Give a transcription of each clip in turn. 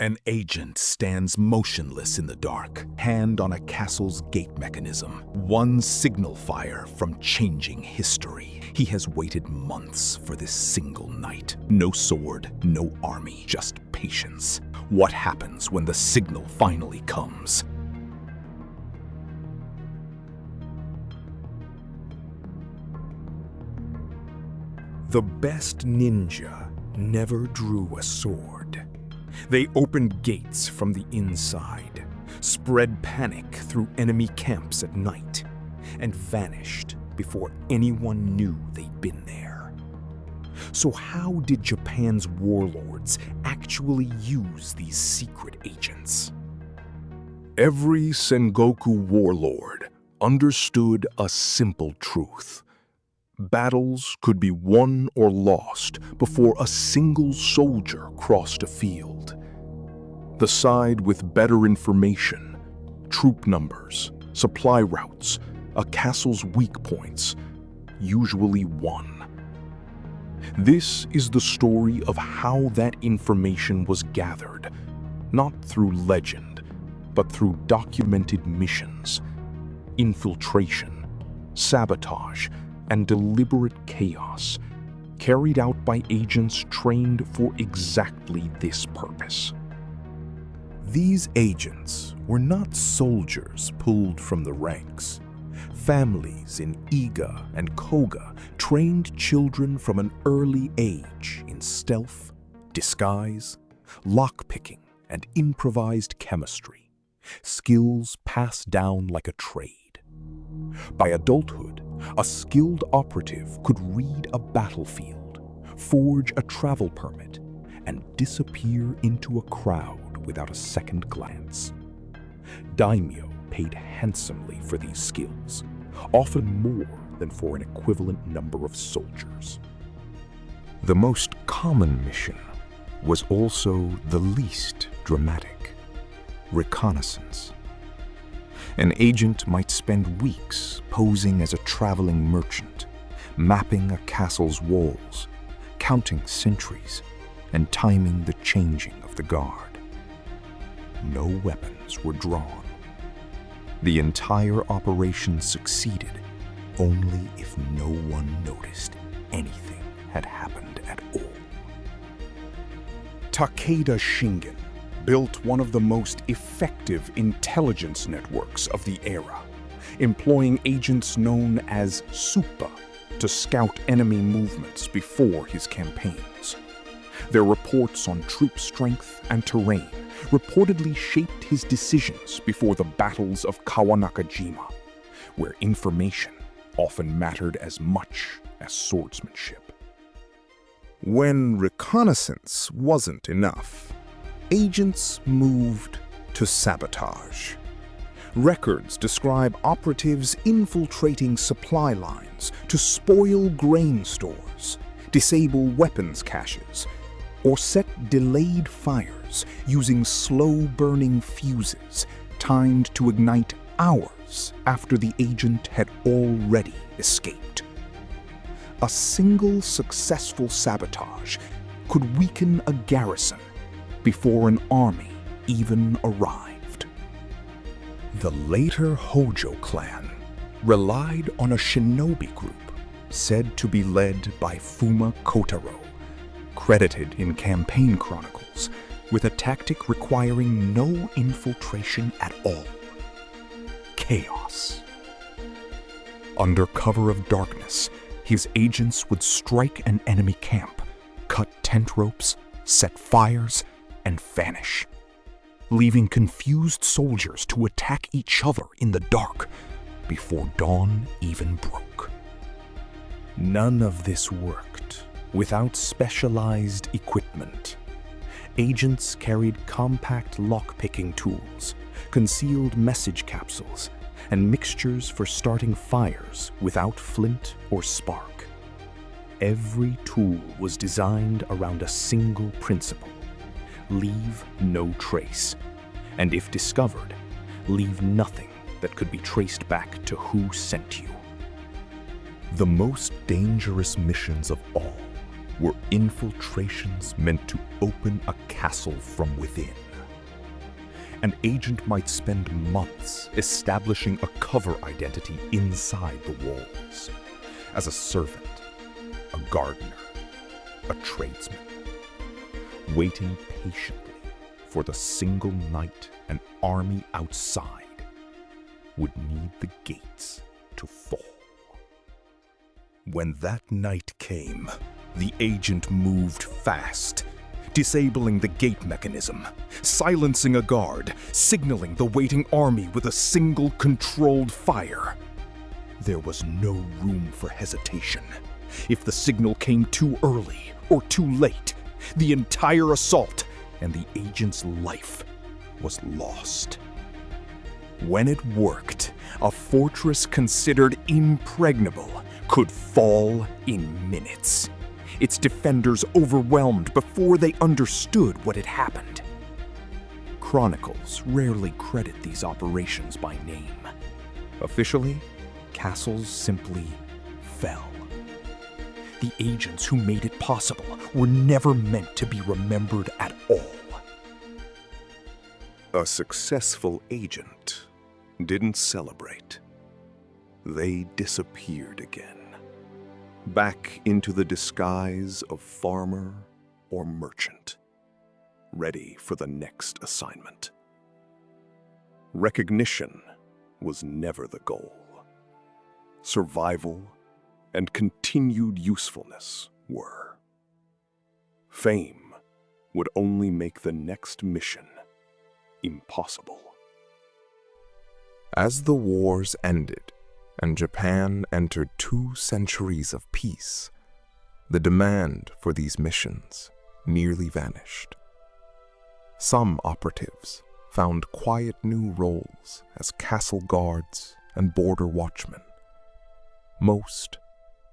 An agent stands motionless in the dark, hand on a castle's gate mechanism, one signal fire from changing history. He has waited months for this single night. No sword, no army, just patience. What happens when the signal finally comes? The best ninja never drew a sword. They opened gates from the inside, spread panic through enemy camps at night, and vanished before anyone knew they'd been there. So how did Japan's warlords actually use these secret agents? Every Sengoku warlord understood a simple truth. Battles could be won or lost before a single soldier crossed a field. The side with better information, troop numbers, supply routes, a castle's weak points, usually won. This is the story of how that information was gathered, not through legend, but through documented missions, infiltration, sabotage, and deliberate chaos, carried out by agents trained for exactly this purpose. These agents were not soldiers pulled from the ranks. Families in Iga and Koga trained children from an early age in stealth, disguise, lockpicking, and improvised chemistry, skills passed down like a trade. By adulthood, a skilled operative could read a battlefield, forge a travel permit, and disappear into a crowd without a second glance. Daimyo paid handsomely for these skills, often more than for an equivalent number of soldiers. The most common mission was also the least dramatic: reconnaissance. An agent might spend weeks posing as a traveling merchant, mapping a castle's walls, counting sentries, and timing the changing of the guard. No weapons were drawn. The entire operation succeeded only if no one noticed anything had happened at all. Takeda Shingen built one of the most effective intelligence networks of the era, employing agents known as Suppa to scout enemy movements before his campaigns. Their reports on troop strength and terrain reportedly shaped his decisions before the battles of Kawanakajima, where information often mattered as much as swordsmanship. When reconnaissance wasn't enough, agents moved to sabotage. Records describe operatives infiltrating supply lines to spoil grain stores, disable weapons caches, or set delayed fires using slow-burning fuses timed to ignite hours after the agent had already escaped. A single successful sabotage could weaken a garrison before an army even arrived. The Later Hojo clan relied on a shinobi group said to be led by Fuma Kotaro, credited in campaign chronicles with a tactic requiring no infiltration at all: chaos. Under cover of darkness, his agents would strike an enemy camp, cut tent ropes, set fires, and vanish, leaving confused soldiers to attack each other in the dark before dawn even broke. None of this worked without specialized equipment. Agents carried compact lockpicking tools, concealed message capsules, and mixtures for starting fires without flint or spark. Every tool was designed around a single principle: leave no trace, and if discovered, leave nothing that could be traced back to who sent you. The most dangerous missions of all were infiltrations meant to open a castle from within. An agent might spend months establishing a cover identity inside the walls. As a servant, a gardener, a tradesman, waiting patiently for the single night an army outside would need the gates to fall. When that night came, the agent moved fast, disabling the gate mechanism, silencing a guard, signaling the waiting army with a single controlled fire. There was no room for hesitation. If the signal came too early or too late, the entire assault and the agent's life was lost. When it worked, a fortress considered impregnable could fall in minutes. Its defenders overwhelmed before they understood what had happened. Chronicles rarely credit these operations by name. Officially, castles simply fell. The agents who made it possible were never meant to be remembered at all. A successful agent didn't celebrate. They disappeared again, back into the disguise of farmer or merchant, ready for the next assignment. Recognition was never the goal. Survival and continued usefulness were. Fame would only make the next mission impossible. As the wars ended and Japan entered 2 centuries of peace, the demand for these missions nearly vanished. Some operatives found quiet new roles as castle guards and border watchmen. Most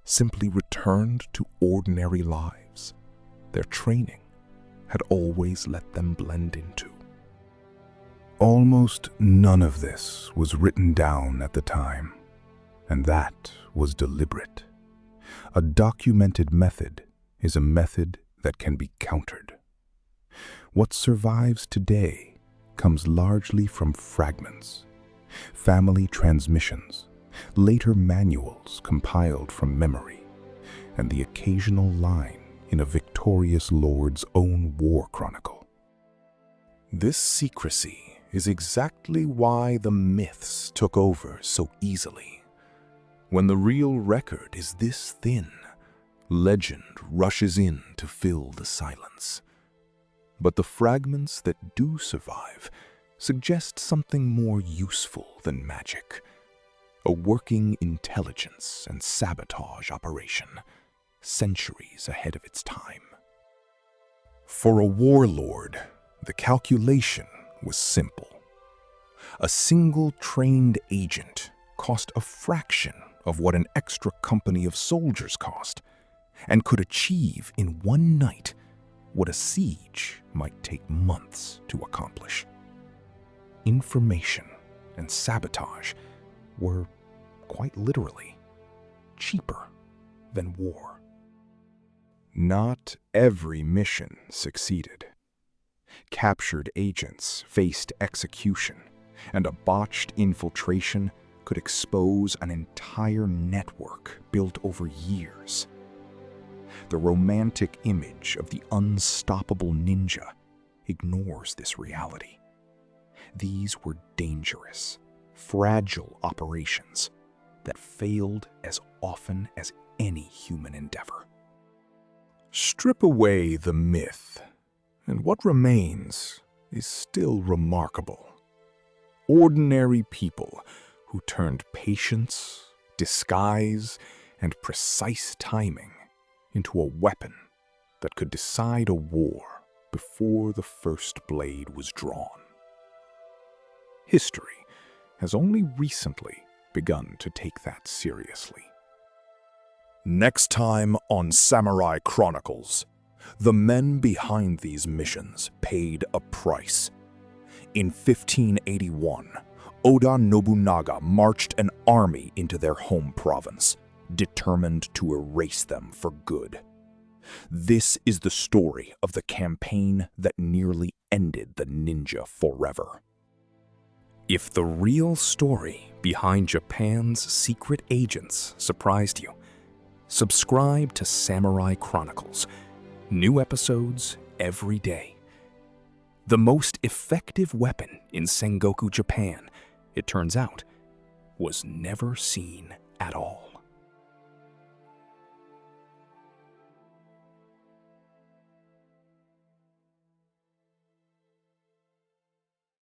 simply returned to ordinary lives their training had always let them blend into. Almost none of this was written down at the time, and that was deliberate. A documented method is a method that can be countered. What survives today comes largely from fragments, family transmissions, later manuals compiled from memory, and the occasional line in a victorious lord's own war chronicle. This secrecy is exactly why the myths took over so easily. When the real record is this thin, legend rushes in to fill the silence. But the fragments that do survive suggest something more useful than magic. A working intelligence and sabotage operation, centuries ahead of its time. For a warlord, the calculation was simple. A single trained agent cost a fraction of what an extra company of soldiers cost, and could achieve in one night what a siege might take months to accomplish. Information and sabotage were, quite literally, cheaper than war. Not every mission succeeded. Captured agents faced execution, and a botched infiltration could expose an entire network built over years. The romantic image of the unstoppable ninja ignores this reality. These were dangerous, fragile operations that failed as often as any human endeavor. Strip away the myth, and what remains is still remarkable. Ordinary people who turned patience, disguise, and precise timing into a weapon that could decide a war before the first blade was drawn. History has only recently begun to take that seriously. Next time on Samurai Chronicles, the men behind these missions paid a price. In 1581, Oda Nobunaga marched an army into their home province, determined to erase them for good. This is the story of the campaign that nearly ended the ninja forever. If the real story behind Japan's secret agents surprised you, subscribe to Samurai Chronicles. New episodes every day. The most effective weapon in Sengoku Japan, it turns out, was never seen at all.